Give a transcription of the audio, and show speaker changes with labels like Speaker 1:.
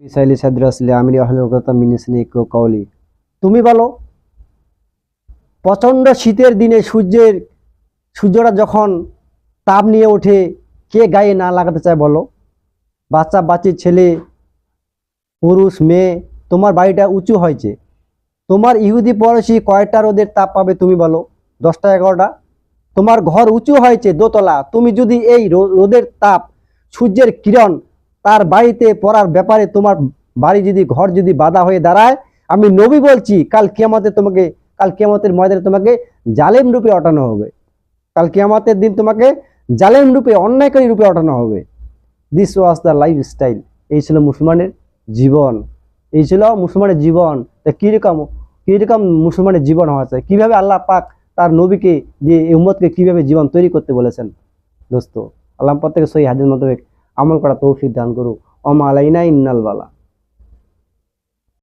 Speaker 1: বিসাইলি সাদর আসলে আমিরি আহলে কথা মিনিসনি কওলি। তুমি বলো, প্রচণ্ড শীতের দিনে সূর্যটা যখন তাপ নিয়ে ওঠে, কে গায়ে না লাগাতে চায় বলো? বাচ্চা বাচ্চি, ছেলে পুরুষ মেয়ে। তোমার বাড়িটা উঁচু হয়েছে, তোমার ইহুদি পড়োশি কয়টা রোদের তাপ পাবে তুমি বলো? 10টা 11টা। তোমার ঘর উঁচু হয়েছে দোতলা, তুমি যদি এই রোদের তাপ, সূর্যের কিরণ তার বাড়িতে পড়ার ব্যাপারে তোমার বাড়ি যদি, ঘর যদি বাধা হয়ে দাঁড়ায়, আমি নবী বলছি কাল কিয়ামতের ময়দানে তোমাকে জালেম রূপে ওঠানো হবে। কাল কিয়ামতের দিন তোমাকে জালেম রূপে, অন্যায়কারী রূপে ওঠানো হবে। This was the life style. এই ছিল মুসলমানের জীবন, এই ছিল মুসলমানের জীবন। তা কিরকম মুসলমানের জীবন হওয়া চাই, কিভাবে আল্লাহ পাক তার নবীকে দিয়ে এই উম্মতকে কিভাবে জীবন তৈরি করতে বলেছেন। দোস্ত, আল্লাহ প্রত্যেকে সহি হাদিস মোতাবেক আমল করা তৌফিক দান করুক। ওমা আলাইনা ইন্নাল বালা।